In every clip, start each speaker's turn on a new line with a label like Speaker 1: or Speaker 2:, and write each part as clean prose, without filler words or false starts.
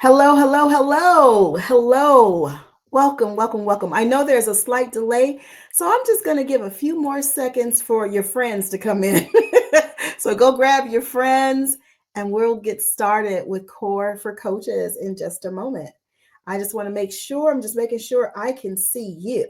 Speaker 1: Hello, hello, hello, hello. Welcome, welcome, welcome. I know there's a slight delay, so I'm just going to give a few more seconds for your friends to come in. So go grab your friends and we'll get started with Core for Coaches in just a moment. I just want to make sure, I'm just making sure I can see you.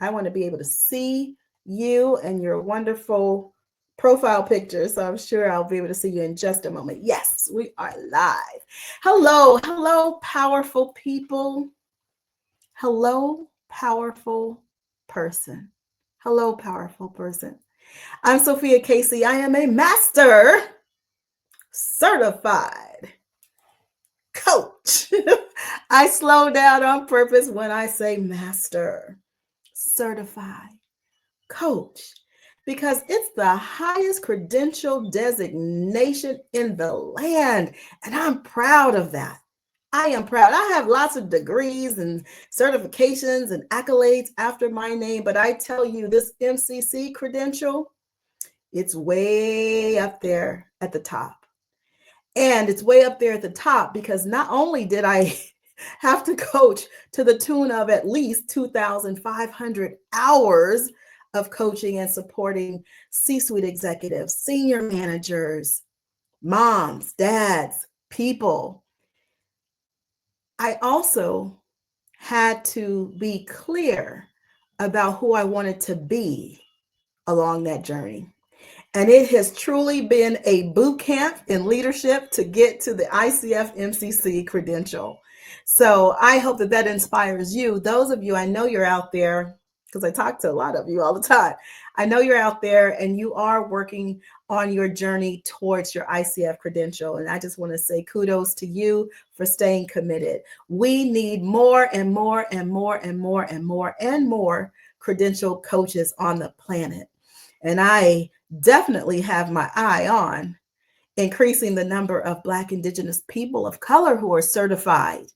Speaker 1: I want to be able to see you and your wonderful profile picture. So I'm sure I'll be able to see you in just a moment. Yes, we are live. Hello, hello, powerful people. Hello, powerful person. Hello, powerful person. I'm Sophia Casey. I am a master certified coach. I slow down on purpose when I say master certified coach because it's the highest credential designation in the land. And I'm proud of that. I am proud. I have lots of degrees and certifications and accolades after my name, but I tell you, this MCC credential, it's way up there at the top. And it's way up there at the top because not only did I have to coach to the tune of at least 2,500 hours of coaching and supporting C-suite executives, senior managers, moms, dads, people, I also had to be clear about who I wanted to be along that journey. And it has truly been a boot camp in leadership to get to the ICF MCC credential. So I hope that that inspires you. Those of you, I know you're out there because I talk to a lot of you all the time. I know you're out there and you are working on your journey towards your ICF credential. And I just want to say kudos to you for staying committed. We need more and more and more and more and more and more credential coaches on the planet. And I definitely have my eye on increasing the number of Black, Indigenous people of color who are certified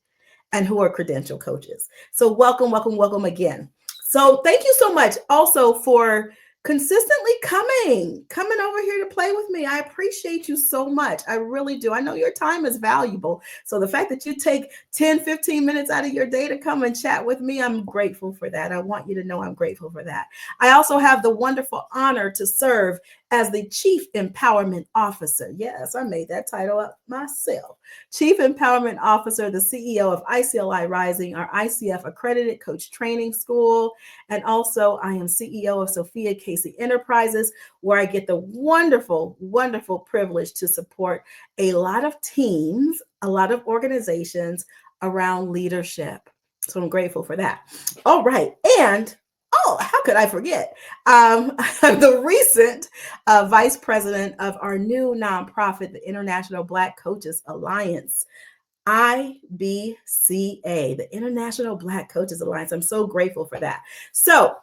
Speaker 1: and who are credential coaches. So welcome, welcome, welcome again. So thank you so much also for consistently coming over here to play with me. I appreciate you so much. I really do. I know your time is valuable. So the fact that you take 10, 15 minutes out of your day to come and chat with me, I'm grateful for that. I want you to know I'm grateful for that. I also have the wonderful honor to serve as the Chief Empowerment Officer. Yes, I made that title up myself. Chief Empowerment Officer, the CEO of ICLI Rising, our ICF accredited coach training school. And also I am CEO of Sophia Casey Enterprises, where I get the wonderful, wonderful privilege to support a lot of teams, a lot of organizations around leadership. So I'm grateful for that. All right. And how could I forget? I'm the recent vice president of our new nonprofit, the International Black Coaches Alliance, IBCA, the International Black Coaches Alliance. I'm so grateful for that. So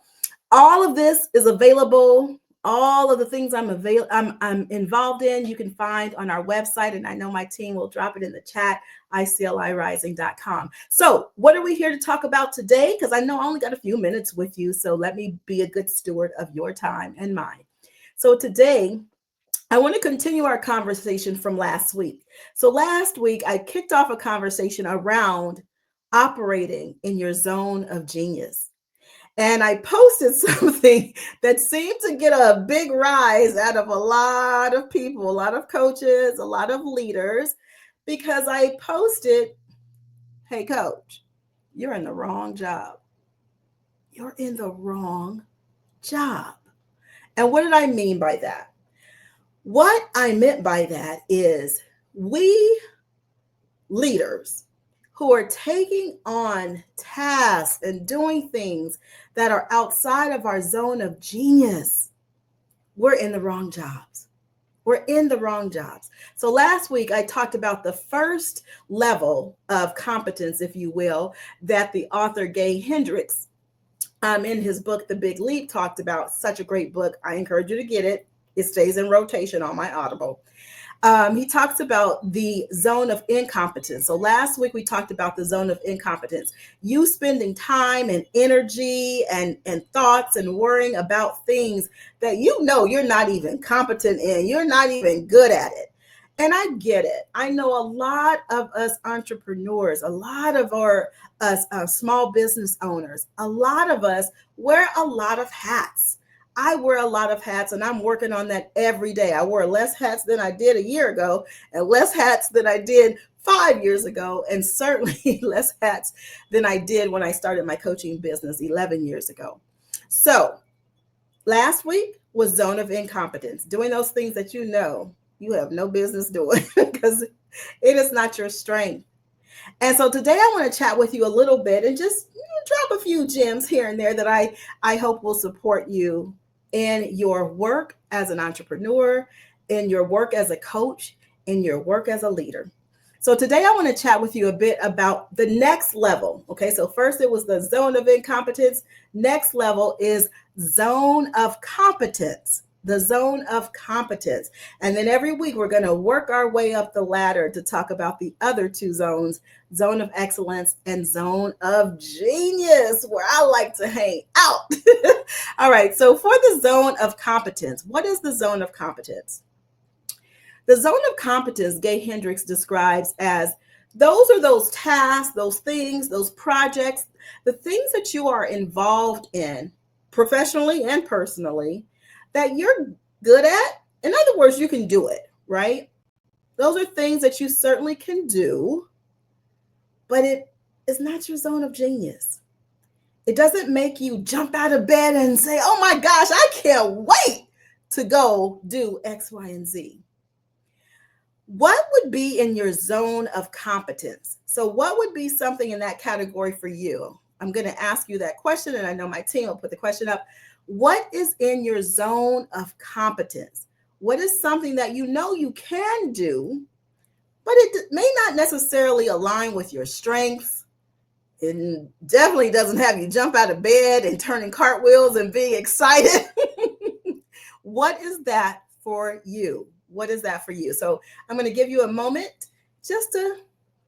Speaker 1: all of this is available. All of the things I'm involved in, you can find on our website, and I know my team will drop it in the chat, iclirising.com. So what are we here to talk about today? Because I know I only got a few minutes with you, so let me be a good steward of your time and mine. So today, I want to continue our conversation from last week. So last week, I kicked off a conversation around operating in your zone of genius. And I posted something that seemed to get a big rise out of a lot of people, a lot of coaches, a lot of leaders, because I posted, hey, coach, you're in the wrong job. You're in the wrong job. And what did I mean by that? What I meant by that is we leaders who are taking on tasks and doing things that are outside of our zone of genius, we're in the wrong jobs. We're in the wrong jobs. So last week, I talked about the first level of competence, if you will, that the author Gay Hendricks in his book, The Big Leap, talked about. Such a great book. I encourage you to get it. It stays in rotation on my Audible. He talks about the zone of incompetence. So last week we talked about the zone of incompetence. You spending time and energy and thoughts and worrying about things that you know you're not even competent in. You're not even good at it. And I get it. I know a lot of us entrepreneurs, a lot of us small business owners, a lot of us wear a lot of hats. I wear a lot of hats, and I'm working on that every day. I wear less hats than I did a year ago, and less hats than I did 5 years ago, and certainly less hats than I did when I started my coaching business 11 years ago. So last week was zone of incompetence, doing those things that you have no business doing because it is not your strength. And so today I want to chat with you a little bit and just drop a few gems here and there that I hope will support you in your work as an entrepreneur, in your work as a coach, in your work as a leader. So today I want to chat with you a bit about the next level. Okay, so first it was the zone of incompetence. Next level is zone of competence. The zone of competence. And then every week we're going to work our way up the ladder to talk about the other two zones, zone of excellence and zone of genius, where I like to hang out. All right, so for the zone of competence, what is the zone of competence? The zone of competence, Gay Hendricks describes as those tasks, those things, those projects, the things that you are involved in professionally and personally that you're good at. In other words, you can do it, right? Those are things that you certainly can do, but it is not your zone of genius. It doesn't make you jump out of bed and say, oh my gosh, I can't wait to go do X, Y, and Z. What would be in your zone of competence? So, what would be something in that category for you? I'm going to ask you that question, and I know my team will put the question up. What is in your zone of competence? What is something that you know you can do, but it may not necessarily align with your strengths? It definitely doesn't have you jump out of bed and turning cartwheels and being excited. What is that for you? What is that for you? So I'm going to give you a moment just to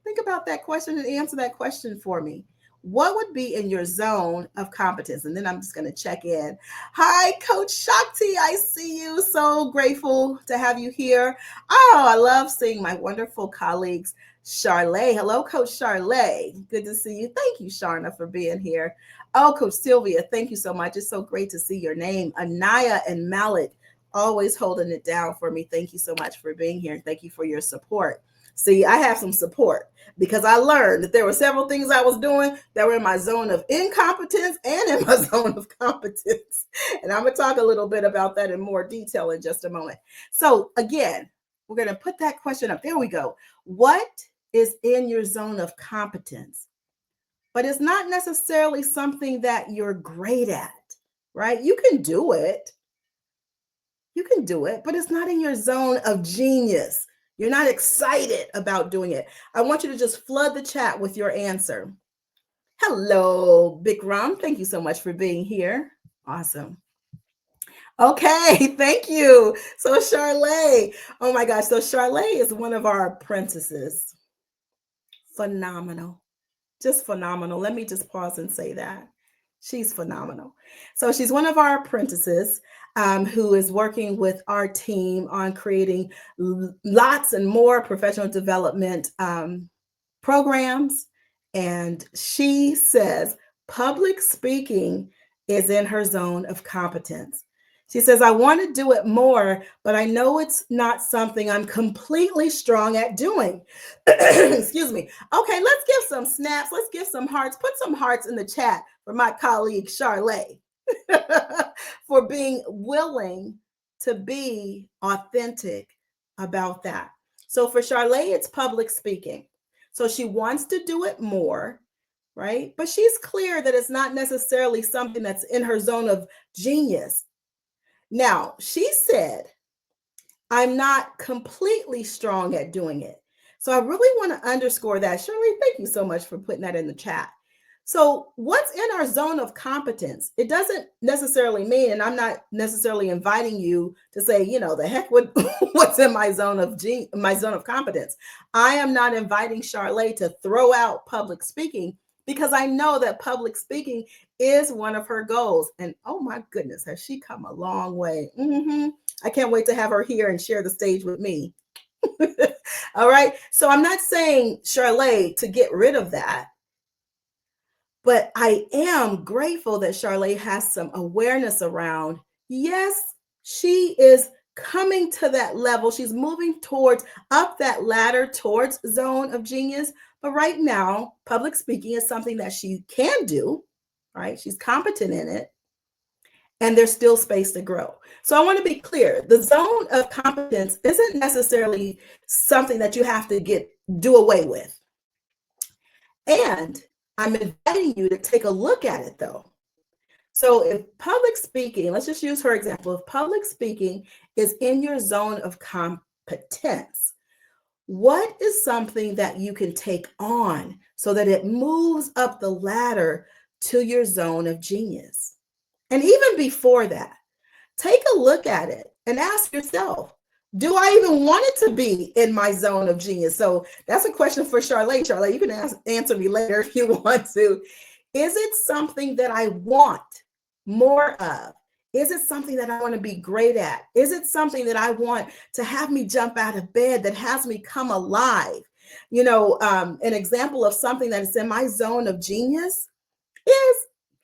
Speaker 1: think about that question and answer that question for me. What would be in your zone of competence? And then I'm just going to check in. Hi, Coach Shakti. I see you. So grateful to have you here. Oh, I love seeing my wonderful colleagues. Charlay. Hello, Coach Charlay. Good to see you. Thank you, Sharna, for being here. Oh, Coach Sylvia, thank you so much. It's so great to see your name. Anaya and Malik, always holding it down for me. Thank you so much for being here. Thank you for your support. See, I have some support because I learned that there were several things I was doing that were in my zone of incompetence and in my zone of competence. And I'm going to talk a little bit about that in more detail in just a moment. So again, we're going to put that question up. There we go. What is in your zone of competence? But it's not necessarily something that you're great at, right? You can do it. You can do it, but it's not in your zone of genius. You're not excited about doing it. I want you to just flood the chat with your answer. Hello, Bikram. Thank you so much for being here. Awesome. Okay, thank you. So Charlay, oh my gosh. So Charlay is one of our apprentices. Phenomenal. Just phenomenal. Let me just pause and say that. She's phenomenal. So she's one of our apprentices who is working with our team on creating lots and more professional development programs. And she says public speaking is in her zone of competence. She says, I want to do it more, but I know it's not something I'm completely strong at doing. Excuse me. Okay, let's give some snaps. Let's give some hearts. Put some hearts in the chat for my colleague, Charlay, for being willing to be authentic about that. So for Charlay, it's public speaking. So she wants to do it more, right? But she's clear that it's not necessarily something that's in her zone of genius. Now, she said, I'm not completely strong at doing it. So I really want to underscore that. Shirley, thank you so much for putting that in the chat. So what's in our zone of competence? It doesn't necessarily mean, and I'm not necessarily inviting you to say, the heck with what's in my zone of competence. I am not inviting Charlay to throw out public speaking because I know that public speaking is one of her goals. And oh my goodness, has she come a long way? I can't wait to have her here and share the stage with me. All right. So I'm not saying, Charlay, to get rid of that, but I am grateful that Charlay has some awareness around, yes, she is coming to that level. She's moving towards up that ladder towards zone of genius. But right now, public speaking is something that she can do, right? She's competent in it, and there's still space to grow. So I want to be clear, the zone of competence isn't necessarily something that you have to do away with. And I'm inviting you to take a look at it though. So if public speaking, let's just use her example, if public speaking is in your zone of competence, what is something that you can take on so that it moves up the ladder to your zone of genius? And even before that, take a look at it and ask yourself, do I even want it to be in my zone of genius? So that's a question for Charlay. Charlay, you can answer me later if you want to. Is it something that I want more of? Is it something that I want to be great at? Is it something that I want to have me jump out of bed, that has me come alive? You know, an example of something that is in my zone of genius is,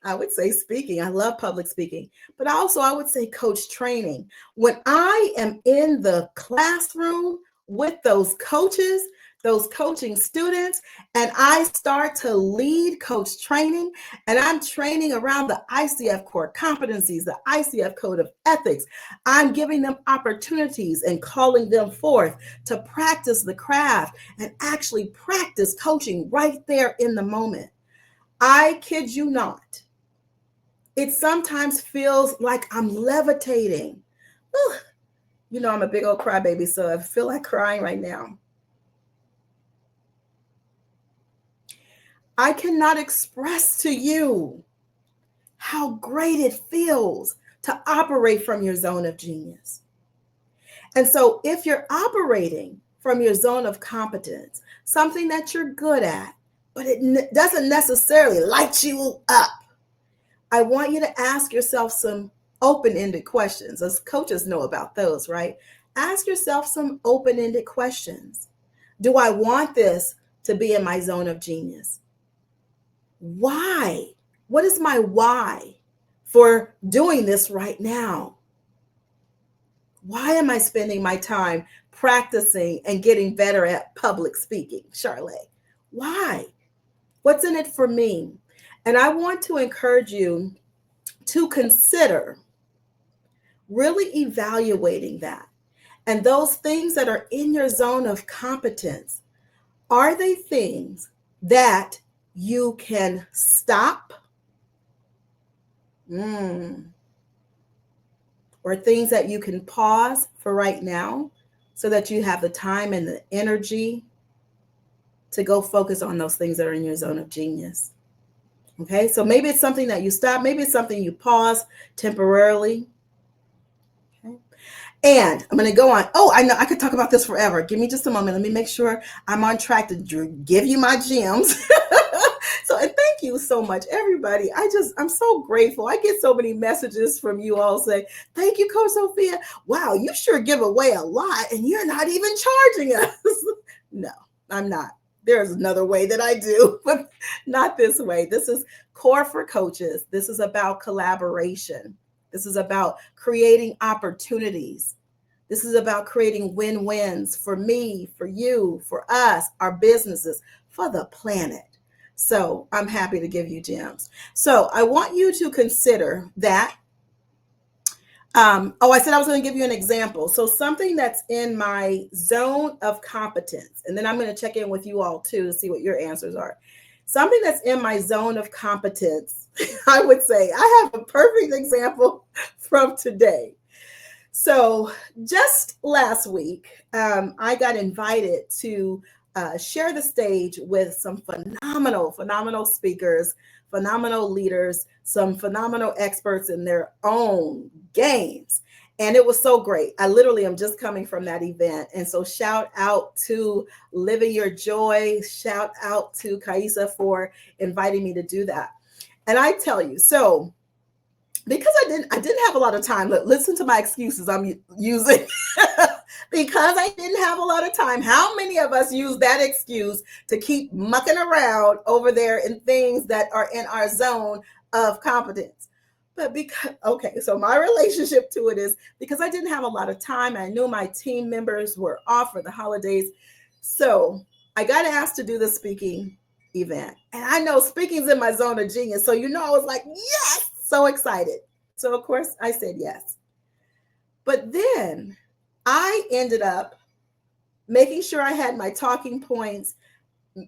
Speaker 1: I would say, speaking. I love public speaking, but also I would say coach training. When I am in the classroom with those coaches, those coaching students, and I start to lead coach training, and I'm training around the ICF core competencies, the ICF code of ethics. I'm giving them opportunities and calling them forth to practice the craft and actually practice coaching right there in the moment. I kid you not. It sometimes feels like I'm levitating. Whew. You know, I'm a big old crybaby, so I feel like crying right now. I cannot express to you how great it feels to operate from your zone of genius. And so if you're operating from your zone of competence, something that you're good at, but it doesn't necessarily light you up, I want you to ask yourself some open-ended questions. As coaches know about those, right? Ask yourself some open-ended questions. Do I want this to be in my zone of genius? Why? What is my why for doing this right now? Why am I spending my time practicing and getting better at public speaking, Charlay? Why? What's in it for me? And I want to encourage you to consider really evaluating that. And those things that are in your zone of competence, are they things that you can stop? Or things that you can pause for right now so that you have the time and the energy to go focus on those things that are in your zone of genius? Okay, so maybe it's something that you stop, maybe it's something you pause temporarily. Okay. And I'm going to go on. Oh, I know I could talk about this forever. Give me just a moment. Let me make sure I'm on track to give you my gems. So, and thank you so much, everybody. I'm so grateful. I get so many messages from you all saying, thank you, Coach Sophia. Wow, you sure give away a lot and you're not even charging us. No, I'm not. There's another way that I do, but not this way. This is core for coaches. This is about collaboration. This is about creating opportunities. This is about creating win-wins for me, for you, for us, our businesses, for the planet. So I'm happy to give you gems. So I want you to consider that. I said I was going to give you an example. So something that's in my zone of competence, and then I'm going to check in with you all too to see what your answers are. Something that's in my zone of competence, I would say I have a perfect example from today. So just last week, I got invited to share the stage with some phenomenal speakers, phenomenal leaders, some phenomenal experts in their own games. And it was so great. I literally am just coming from that event. And so shout out to Living Your Joy. Shout out to Kaisa for inviting me to do that. And I tell you, so because I didn't have a lot of time. Listen to my excuses I'm using. Because I didn't have a lot of time. How many of us use that excuse to keep mucking around over there in things that are in our zone of competence? But because, okay, so my relationship to it is because I didn't have a lot of time. I knew my team members were off for the holidays. So I got asked to do the speaking event. And I know speaking's in my zone of genius. So, I was like, yes, so excited. So, of course, I said yes. But then I ended up making sure I had my talking points,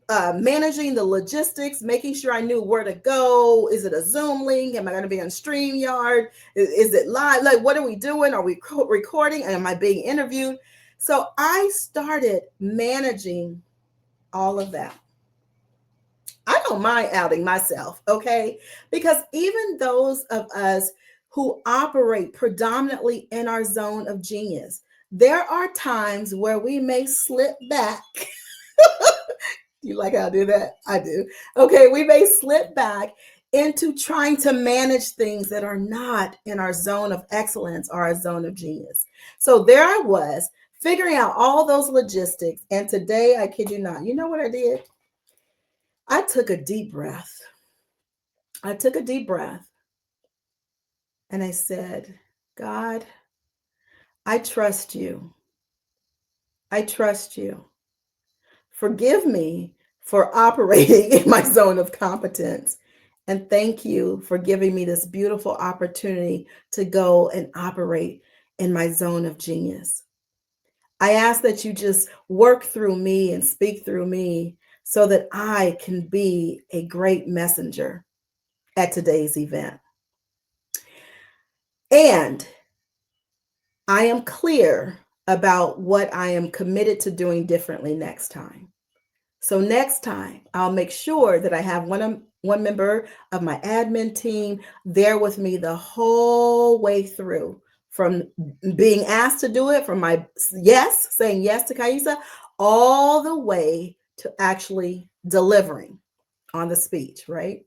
Speaker 1: managing the logistics, making sure I knew where to go. Is it a Zoom link? Am I going to be on StreamYard? Is it live? Like, what are we doing? Are we recording? Am I being interviewed? So I started managing all of that. I don't mind outing myself, okay? Because even those of us who operate predominantly in our zone of genius, there are times where we may slip back. You like how I do that? I do. Okay, we may slip back into trying to manage things that are not in our zone of excellence or our zone of genius. So there I was figuring out all those logistics. And today, I kid you not, you know what I did? I took a deep breath. I took a deep breath and I said, God, I trust you. I trust you. Forgive me for operating in my zone of competence. And thank you for giving me this beautiful opportunity to go and operate in my zone of genius. I ask that you just work through me and speak through me so that I can be a great messenger at today's event. And I am clear about what I am committed to doing differently next time. So next time, I'll make sure that I have one member of my admin team there with me the whole way through, from being asked to do it, from my yes, saying yes to Kaisa, all the way to actually delivering on the speech, right?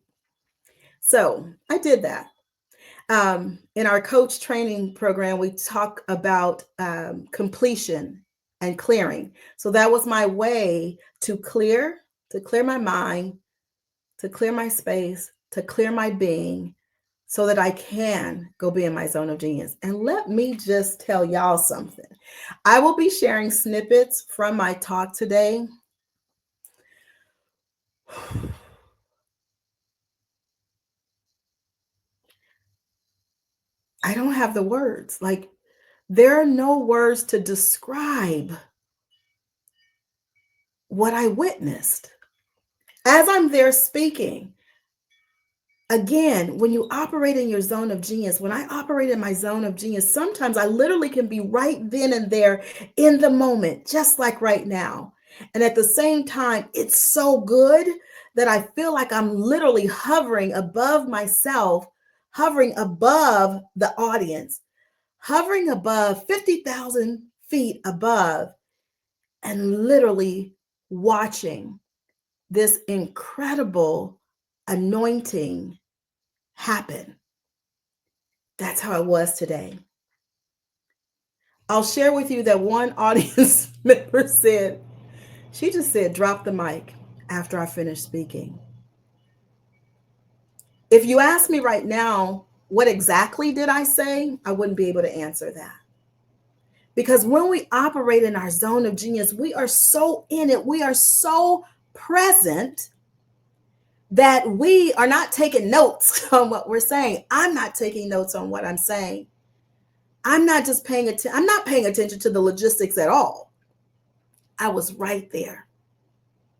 Speaker 1: So I did that. In our coach training program, we talk about completion and clearing. So that was my way to clear my mind, to clear my space, to clear my being so that I can go be in my zone of genius. And let me just tell y'all something. I will be sharing snippets from my talk today. I don't have the words. Like, there are no words to describe what I witnessed. As I'm there speaking, again, when you operate in your zone of genius, when I operate in my zone of genius, sometimes I literally can be right then and there in the moment, just like right now. And at the same time, it's so good that I feel like I'm literally hovering above myself, hovering above the audience, hovering above 50,000 feet above, and literally watching this incredible anointing happen. That's how it was today. I'll share with you that one audience member said, she just said, drop the mic after I finished speaking. If you ask me right now, what exactly did I say? I wouldn't be able to answer that. Because when we operate in our zone of genius, we are so in it, we are so present that we are not taking notes on what we're saying. I'm not taking notes on what I'm saying. I'm not just paying attention. I'm not paying attention to the logistics at all. I was right there,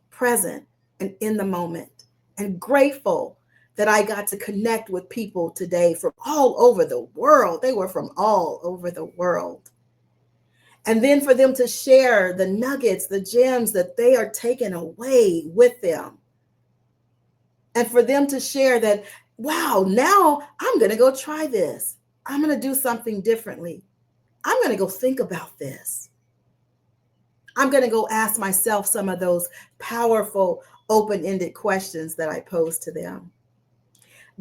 Speaker 1: present and in the moment, and grateful that I got to connect with people today from all over the world. They were from all over the world. And then for them to share the nuggets, the gems that they are taking away with them. And for them to share that, wow, now I'm going to go try this. I'm going to do something differently. I'm going to go think about this. I'm going to go ask myself some of those powerful, open-ended questions that I posed to them.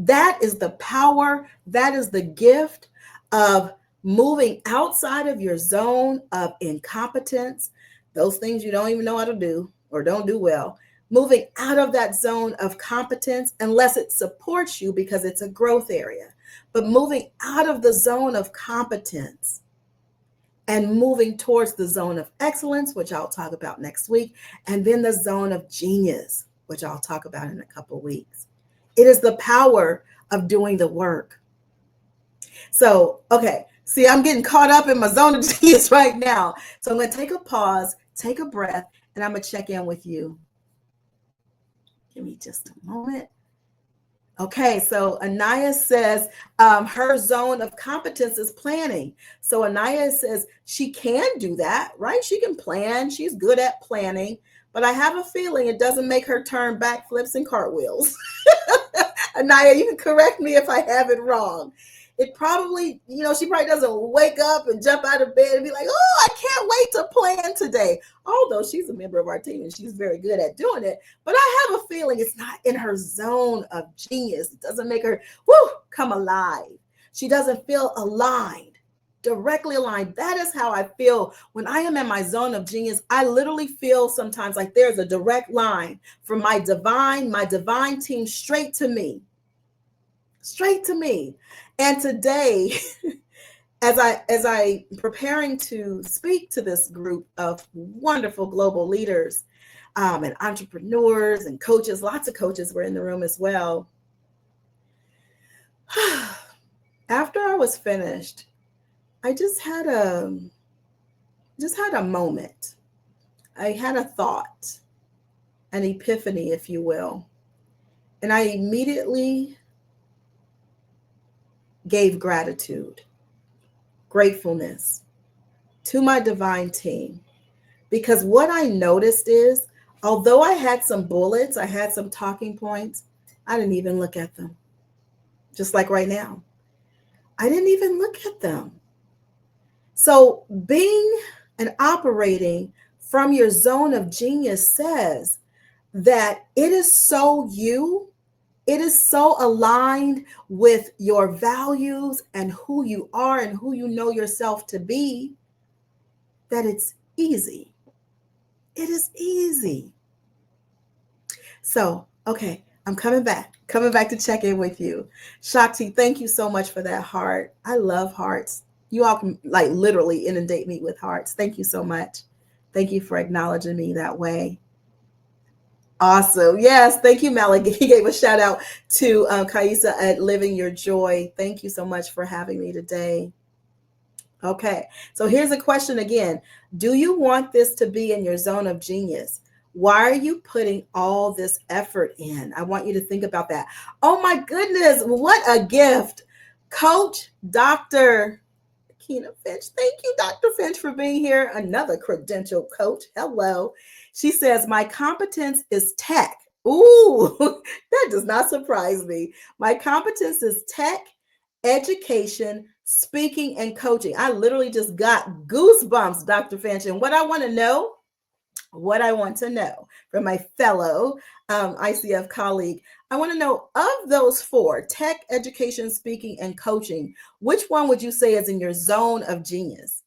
Speaker 1: That is the power, that is the gift of moving outside of your zone of incompetence, those things you don't even know how to do or don't do well. Moving out of that zone of competence, unless it supports you because it's a growth area, but moving out of the zone of competence and moving towards the zone of excellence, which I'll talk about next week, and then the zone of genius, which I'll talk about in a couple of weeks. It is the power of doing the work. So, okay, see, I'm getting caught up in my zone of genius right now. So I'm going to take a pause, take a breath, and I'm going to check in with you. Give me just a moment. Okay, so Anaya says her zone of competence is planning. So Anaya says she can do that, right? She can plan. She's good at planning, but I have a feeling it doesn't make her turn backflips and cartwheels. Anaya, you can correct me if I have it wrong. It probably, she probably doesn't wake up and jump out of bed and be like, oh, I can't wait to plan today. Although she's a member of our team and she's very good at doing it. But I have a feeling it's not in her zone of genius. It doesn't make her, come alive. She doesn't feel aligned, directly aligned. That is how I feel when I am in my zone of genius. I literally feel sometimes like there's a direct line from my divine team straight to me. And today, as I preparing to speak to this group of wonderful global leaders and entrepreneurs and coaches, lots of coaches were in the room as well. After I was finished, I just had a moment. I had a thought, an epiphany, if you will. And I immediately gave gratitude, gratefulness to my divine team. Because what I noticed is, although I had some bullets, I had some talking points, I didn't even look at them. Just like right now. I didn't even look at them. So being and operating from your zone of genius says that it is so you, it is so aligned with your values and who you are and who you know yourself to be that it's easy. It is easy. So, okay, I'm coming back to check in with you. Shakti, thank you so much for that heart. I love hearts. You all can literally inundate me with hearts. Thank you so much. Thank you for acknowledging me that way. Awesome. Yes. Thank you, Malik. He gave a shout out to Kaisa at Living Your Joy. Thank you so much for having me today. Okay. So here's a question again. Do you want this to be in your zone of genius? Why are you putting all this effort in? I want you to think about that. Oh my goodness. What a gift. Coach Dr. Keena Finch. Thank you, Dr. Finch, for being here. Another credentialed coach. Hello. She says, my competence is tech. Ooh, that does not surprise me. My competence is tech, education, speaking, and coaching. I literally just got goosebumps, Dr. Finch. And what I want to know from my fellow ICF colleague, I want to know, of those four, tech, education, speaking, and coaching, which one would you say is in your zone of genius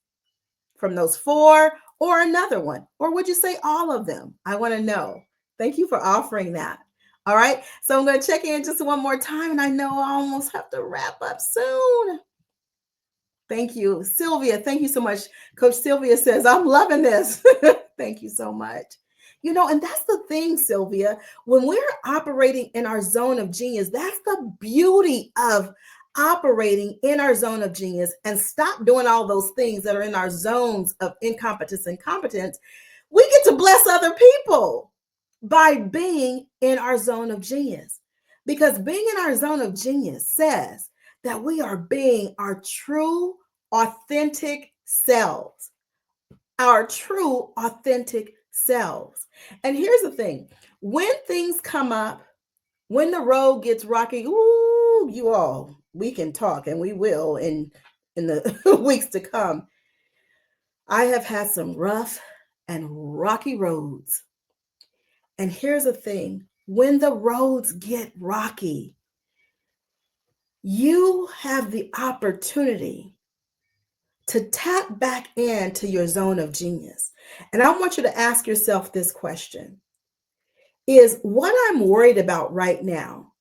Speaker 1: from those four, or another one? Or would you say all of them? I want to know. Thank you for offering that. All right. So I'm going to check in just one more time. And I know I almost have to wrap up soon. Thank you. Sylvia, thank you so much. Coach Sylvia says, I'm loving this. Thank you so much. And that's the thing, Sylvia, when we're operating in our zone of genius, that's the beauty of operating in our zone of genius, and stop doing all those things that are in our zones of incompetence and competence. We get to bless other people by being in our zone of genius, because being in our zone of genius says that we are being our true, authentic selves, our true, authentic selves. And here's the thing, when things come up, when the road gets rocky, ooh, you all, we can talk, and we will in the weeks to come. I have had some rough and rocky roads. And here's the thing, when the roads get rocky, you have the opportunity to tap back into your zone of genius. And I want you to ask yourself this question: is what I'm worried about right now,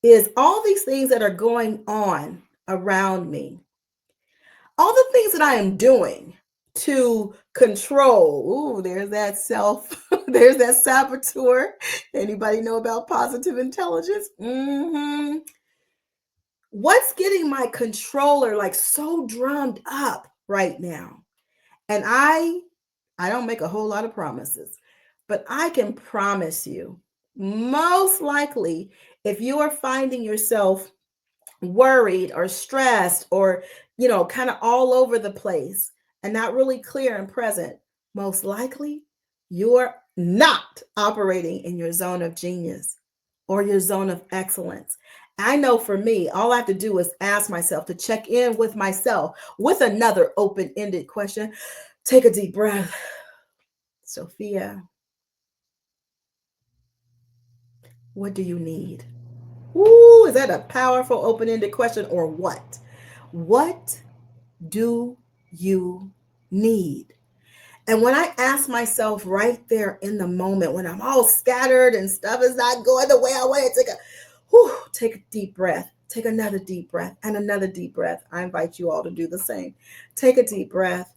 Speaker 1: is all these things that are going on around me, all the things that I am doing to control? Ooh, there's that self, there's that saboteur. Anybody know about positive intelligence? What's getting my controller like so drummed up right now? And I don't make a whole lot of promises, but I can promise you, most likely, if you are finding yourself worried or stressed or, kind of all over the place and not really clear and present, most likely you're not operating in your zone of genius or your zone of excellence. I know for me, all I have to do is ask myself to check in with myself with another open ended question. Take a deep breath. Sophia, what do you need? Ooh, is that a powerful open ended question or what? What do you need? And when I ask myself right there in the moment, when I'm all scattered and stuff is not going the way I want it to go, take a deep breath. Take another deep breath and another deep breath. I invite you all to do the same. Take a deep breath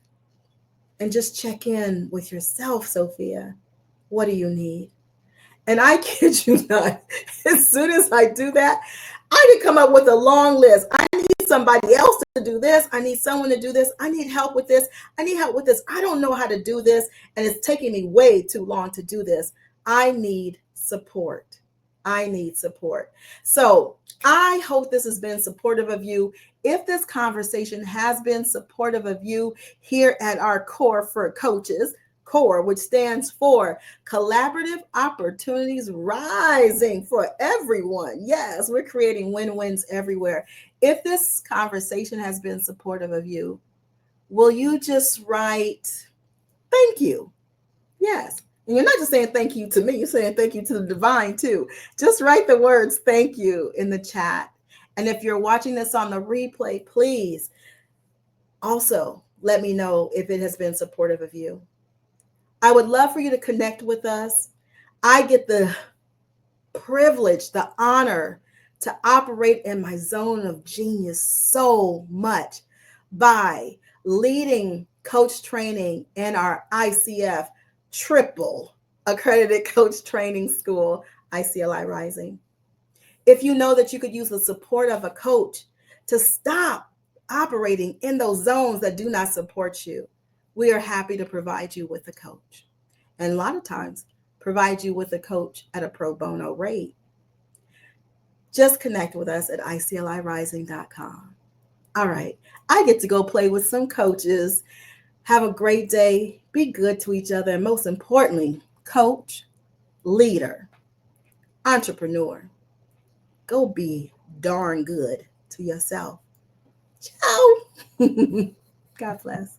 Speaker 1: and just check in with yourself, Sophia. What do you need? And I kid you not, as soon as I do that, I can come up with a long list. I need somebody else to do this. I need someone to do this. I need help with this. I need help with this. I don't know how to do this. And it's taking me way too long to do this. I need support. I need support. So I hope this has been supportive of you. If this conversation has been supportive of you here at our Core for Coaches, CORE, which stands for Collaborative Opportunities Rising for Everyone. Yes, we're creating win-wins everywhere. If this conversation has been supportive of you, will you just write thank you? Yes. And you're not just saying thank you to me, you're saying thank you to the divine too. Just write the words thank you in the chat. And if you're watching this on the replay, please also let me know if it has been supportive of you. I would love for you to connect with us. I get the privilege, the honor to operate in my zone of genius so much by leading coach training in our ICF triple accredited coach training school, ICLI Rising. If you know that you could use the support of a coach to stop operating in those zones that do not support you, we are happy to provide you with a coach. And a lot of times, provide you with a coach at a pro bono rate. Just connect with us at ICLIrising.com. All right, I get to go play with some coaches. Have a great day. Be good to each other. And most importantly, coach, leader, entrepreneur, go be darn good to yourself. Ciao. God bless.